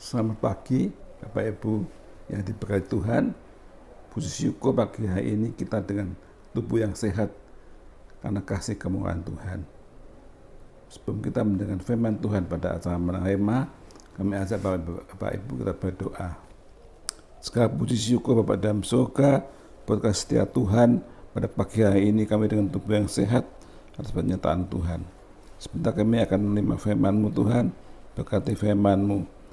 Selamat pagi Bapak Ibu yang diberkati Tuhan. Puji syukur pagi hari ini kita dengan tubuh yang sehat karena kasih kemurahan Tuhan. Sebelum kita mendengar firman Tuhan pada acara Menang Rema, kami ajak Bapak Ibu kita berdoa. Segala puji syukur Bapak dalam surga, berkat setia Tuhan, pada pagi hari ini kami dengan tubuh yang sehat atas pernyataan Tuhan. Sebentar kami akan menerima firman-Mu Tuhan, berkati firman-Mu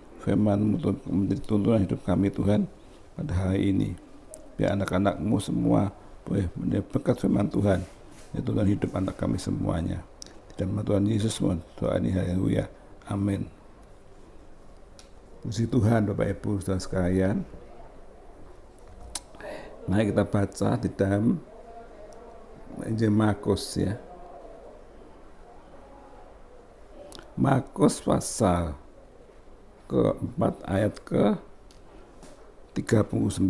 menjadi tuntunan hidup kami Tuhan pada hari ini. Biar anak-anak-Mu semua boleh menjadi berkat firman Tuhan, menjadi tuntunan hidup anak kami semuanya. Di dalam nama Tuhan Yesus, doa ini haleluya. Amin. Puji Tuhan Bapak Ibu saudara sekalian. Mari kita baca di dalam Injil Markus ya. Markus pasal ke-4 ayat ke-39.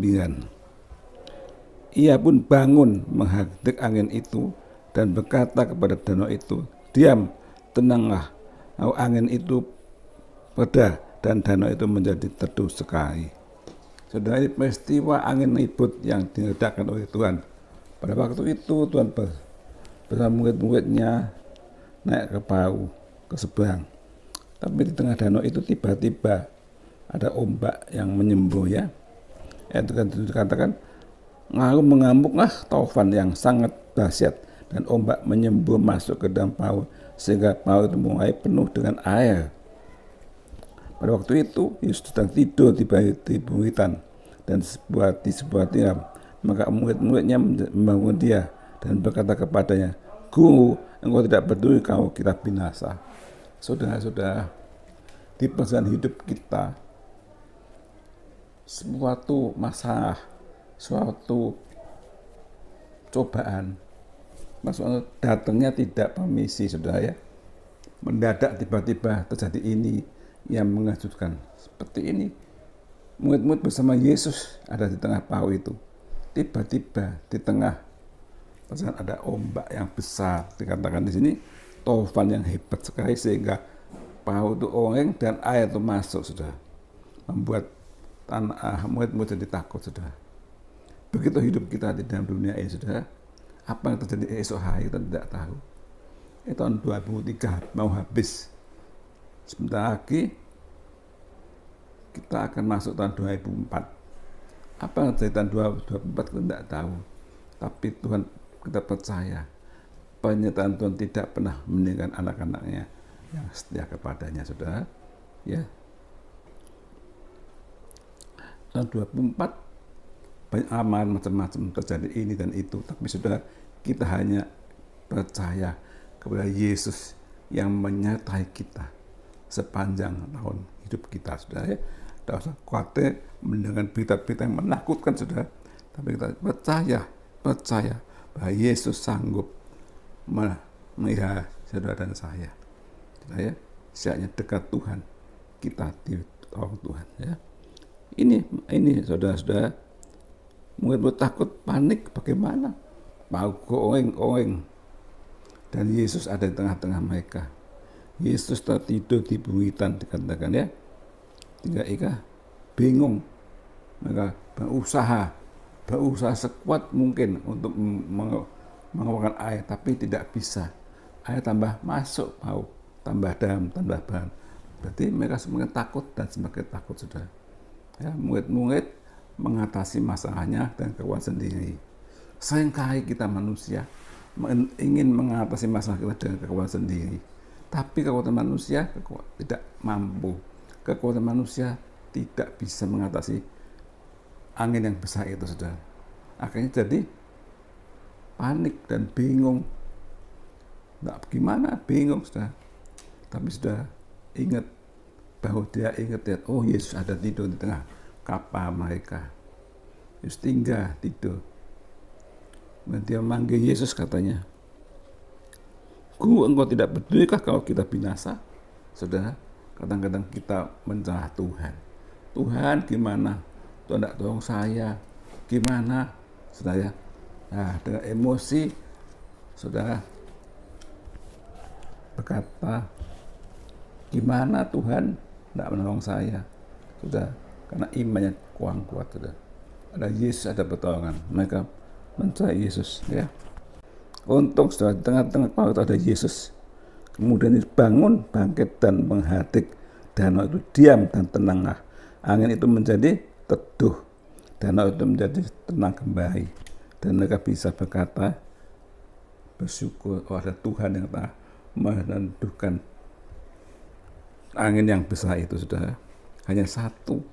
Ia pun bangun menghardik angin itu dan berkata kepada danau itu, "Diam, tenanglah." Lalu angin itu reda dan danau itu menjadi teduh sekali. Saudara, ini peristiwa angin ribut yang diredakan oleh Tuhan. Pada waktu itu Tuhan bersama murid-muridnya naik ke perahu ke seberang. Tapi di tengah danau itu tiba-tiba ada ombak yang menyembur ya. Itu kan dikatakan lalu mengamuklah taufan yang sangat dahsyat dan ombak menyembur masuk ke dalam perahu sehingga perahu itu mulai penuh dengan air. Pada waktu itu Yesus sedang tidur di buritan dan di sebuah tiram. Maka murid-muridnya membangun dia dan berkata kepadanya, "Guru, engkau tidak peduli kalau kita binasa." Saudara-saudara, di perjalanan hidup kita, suatu masalah, suatu cobaan, maksudnya datangnya tidak permisi, saudara ya. Mendadak tiba-tiba terjadi ini yang mengejutkan. Seperti ini, murid-murid bersama Yesus ada di tengah perahu itu. Tiba-tiba di tengah perjalanan ada ombak yang besar, dikatakan di sini taufan yang hebat sekali sehingga perahu itu oleng dan air itu masuk, sudah membuat murid-murid jadi takut, sudah. Begitu hidup kita di dalam dunia ini, sudah. Apa yang terjadi esok hari kita tidak tahu. Tahun 2003 mau habis. Sebentar lagi kita akan masuk tahun 2004. Apa yang terjadi tahun 2024 kita tidak tahu. Tapi Tuhan, kita percaya penyertaan Tuhan tidak pernah meninggalkan anak-anaknya yang setia kepadanya, saudara. Ya. Tahun 2024 banyak amalan macam-macam terjadi ini dan itu, tapi saudara, kita hanya percaya kepada Yesus yang menyertai kita sepanjang tahun hidup kita, saudara ya. Tidak usah khawatir mendengar berita-berita yang menakutkan, saudara. Tapi kita percaya bahwa Yesus sanggup melihara saudara dan saya. Saudara ya, siapnya dekat Tuhan, kita ditolong Tuhan ya. Ini saudara-saudara, murid takut, panik, bagaimana? Mau goeng-goeng. Dan Yesus ada di tengah-tengah mereka. Yesus tertidur di buritan, dikatakan ya. Ika bingung. Mereka berusaha sekuat mungkin untuk mengeluarkan air, tapi tidak bisa. Air tambah masuk, tambah dalam, tambah bahan. Berarti mereka semakin takut dan semakin takut, saudara. Ya, murid-murid mengatasi masalahnya dan kekuatan sendiri. Seringkali kita manusia ingin mengatasi masalah kita dengan kekuatan sendiri, tapi kekuatan manusia tidak mampu. Kekuatan manusia tidak bisa mengatasi angin yang besar itu, saudara. Akhirnya jadi panik dan bingung. Nah, gimana? Bingung, saudara. Tapi sudah ingat bahwa dia ingat, oh Yesus ada tidur di tengah kapal mereka. Yesus tinggal tidur. Dan dia memanggil Yesus, katanya, "Guru, engkau tidak pedulikah kalau kita binasa?" Saudara, kadang-kadang kita mencela Tuhan. Tuhan gimana? Tuhan tidak tolong saya. Gimana? Saudara, nah, dengan emosi, saudara berkata, gimana Tuhan tidak menolong saya? sudah, karena imannya kurang kuat, sudah. Ada Yesus, ada pertolongan, mereka mencari Yesus, ya. Untung sudah di tengah-tengah laut ada Yesus, kemudian dibangun, bangkit dan menghadap danau itu diam dan tenanglah. Angin itu menjadi teduh, danau itu menjadi tenang kembali, dan mereka bisa berkata bersyukur, oh ada Tuhan yang telah meneduhkan angin yang besar itu, sudah. Hanya satu,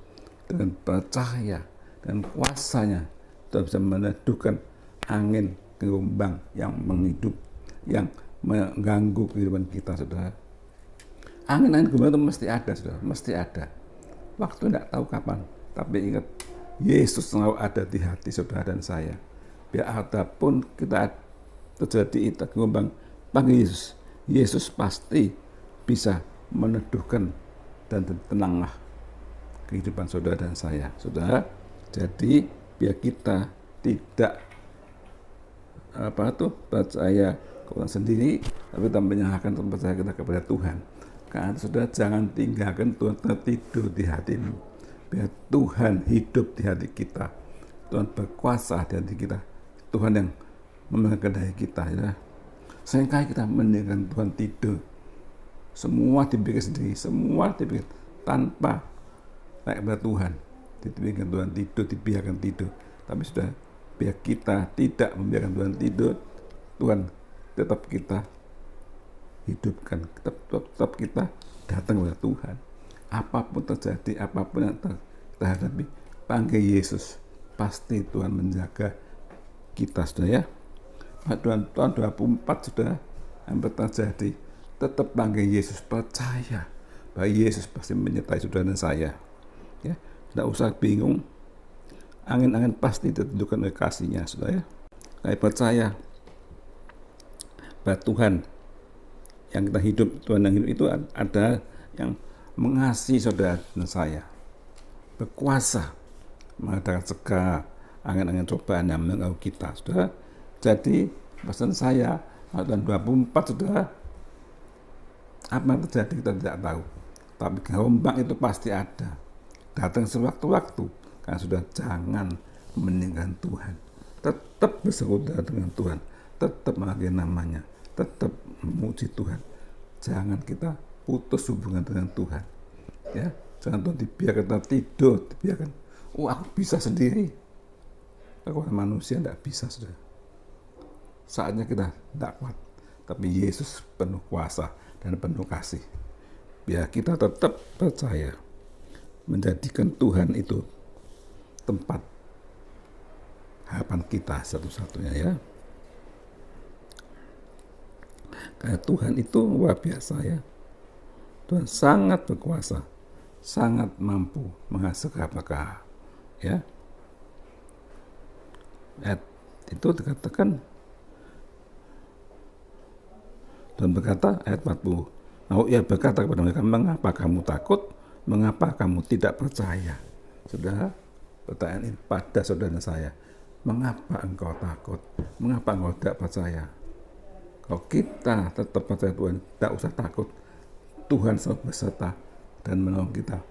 dengan percaya dan kuasanya Tuhan bisa meneduhkan angin gelombang yang menghidup, yang mengganggu kehidupan kita, sudah. Angin-angin gelombang itu mesti ada, sudah, mesti ada. Waktu tidak tahu kapan, tapi ingat, Yesus selalu ada di hati saudara dan saya. Biar apapun kita terjadi itu gelombang, panggil Yesus. Yesus pasti bisa meneduhkan dan tenanglah kehidupan saudara dan saya, saudara. Jadi biar kita tidak percaya kepada sendiri, tapi kita menyerahkan percaya kita kepada Tuhan. Karena saudara, jangan tinggalkan Tuhan tertidur di hatimu. Biar Tuhan hidup di hati kita. Tuhan berkuasa di hati kita. Tuhan yang memegang kendali kita, ya. Seringkali kita meninggalkan Tuhan tidur. Semua dipikir sendiri, semua dipikir tanpa naik kepada Tuhan. Dibiarkan Tuhan tidur, dibiarkan tidur. Tapi sudah, biar kita tidak membiarkan Tuhan tidur, Tuhan tetap kita hidupkan, tetap kita datang kepada Tuhan. Apapun terjadi, apapun yang kita hadapi, panggil Yesus. Pasti Tuhan menjaga kita, sudah, ya. Tahun 24 sudah hampir terjadi. Tetap panggil Yesus, percaya bahwa Yesus pasti menyertai saudara dan saya, ya. Tidak usah bingung, angin-angin pasti ditentukan oleh kasih-Nya, saudara, ya. Saya percaya bahwa Tuhan yang kita hidup, Tuhan yang hidup itu ada yang mengasihi saudara dan saya, berkuasa mengadakan segala angin-angin cobaan yang mengganggu kita, saudara. Jadi pesan saya tahun 24, saudara, apa yang terjadi kita tidak tahu, tapi gelombang itu pasti ada, datang sewaktu-waktu. Karena sudah, jangan meninggalkan Tuhan, tetap bersekutu dengan Tuhan, tetap memanggil namanya, tetap memuji Tuhan. Jangan kita putus hubungan dengan Tuhan, ya. Jangan Tuhan dibiarkan kita tidur, dibiarkan, aku bisa sendiri. Aku manusia tidak bisa, saudara. Saatnya kita tidak kuat, tapi Yesus penuh kuasa dan penuh kasih. Biar kita tetap percaya, menjadikan Tuhan itu tempat harapan kita satu-satunya, ya. Karena Tuhan itu luar biasa, ya. Tuhan sangat berkuasa, sangat mampu menghasilkan berkah, ya. Itu dikatakan, dan berkata, ayat 40, lalu ia berkata kepada mereka, mengapa kamu takut? Mengapa kamu tidak percaya? Sudah, pertanyaan ini pada saudara dan saya, mengapa engkau takut? Mengapa engkau tidak percaya? Kalau kita tetap percaya Tuhan, tidak usah takut. Tuhan selalu beserta dan menolong kita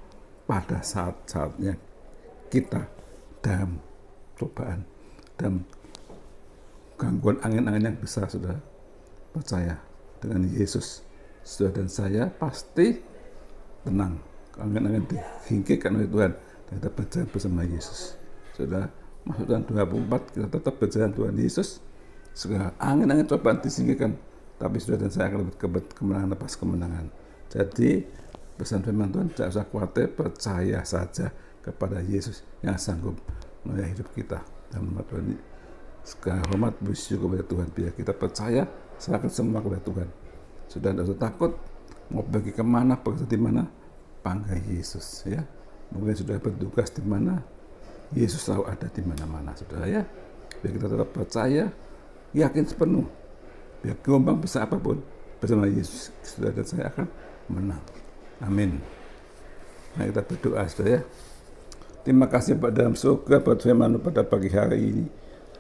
pada saat-saatnya kita dalam cobaan, dalam gangguan angin-angin yang besar, sudah. Percaya dengan Yesus, saudara dan saya pasti tenang. Angin-angin disingkirkan oleh Tuhan dan kita berjalan bersama Yesus. Sudah, masuk tahun 24 kita tetap berjalan Tuhan Yesus. Segala angin-angin cobaan disingkirkan, tapi saudara dan saya akan dapat kemenangan lepas kemenangan. Jadi pesan firman Tuhan, tidak usah khawatir, percaya saja kepada Yesus yang sanggup melayani hidup kita. Dan Tuhan, segala hormat bersyukur kepada Tuhan, biar kita percaya, serahkan semua kepada Tuhan. Sudah, tidak usah takut, mau pergi kemana, bekerja di mana, panggil Yesus, ya. Mungkin sudah bertugas di mana, Yesus selalu ada di mana-mana, saudara, ya. Biar kita tetap percaya, yakin sepenuh, biar gelombang besar apapun, bersama Yesus, saudara dan saya akan menang. Amin. Mari kita berdoa, saudara, ya. Terima kasih Pak dalam surga buat firman pada pagi hari ini.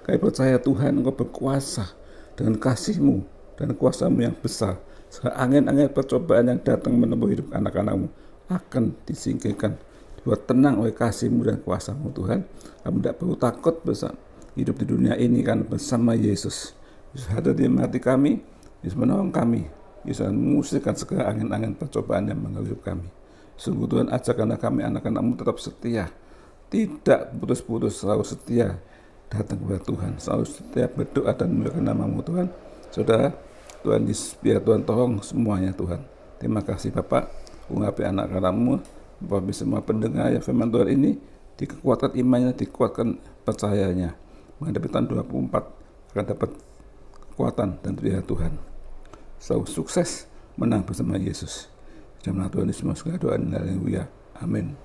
Kami percaya Tuhan, Engkau berkuasa dengan kasih-Mu dan kuasa-Mu yang besar. Angin-angin percobaan yang datang menempuh hidup anak-anak-Mu akan disingkirkan dibuat tenang oleh kasih-Mu dan kuasa-Mu Tuhan. Kami tidak perlu takut bersama hidup di dunia ini kan bersama Yesus. Yesus hadir di hati kami, Yesus menolong kami, Yesus mengusirkan segala angin-angin percobaan yang mengganggu kami. Sungguh Tuhan, ajarkanlah kami anak-anak-Mu tetap setia, tidak putus-putus, selalu setia datang kepada Tuhan, selalu setia berdoa dan memuliakan nama-Mu Tuhan. Saudara, Tuhan, biar Tuhan tolong semuanya Tuhan. Terima kasih Bapak, urapi anak-anak-Mu, Bapak semua pendengar yang firman Tuhan ini, dikuatkan imannya, dikuatkan percayanya, menghadapi tahun 2024 akan dapat kekuatan dan pilihan Tuhan. Selalu sukses, menang bersama Yesus. Dalam Tuhan Yesus, segala doa, haleluya, amin.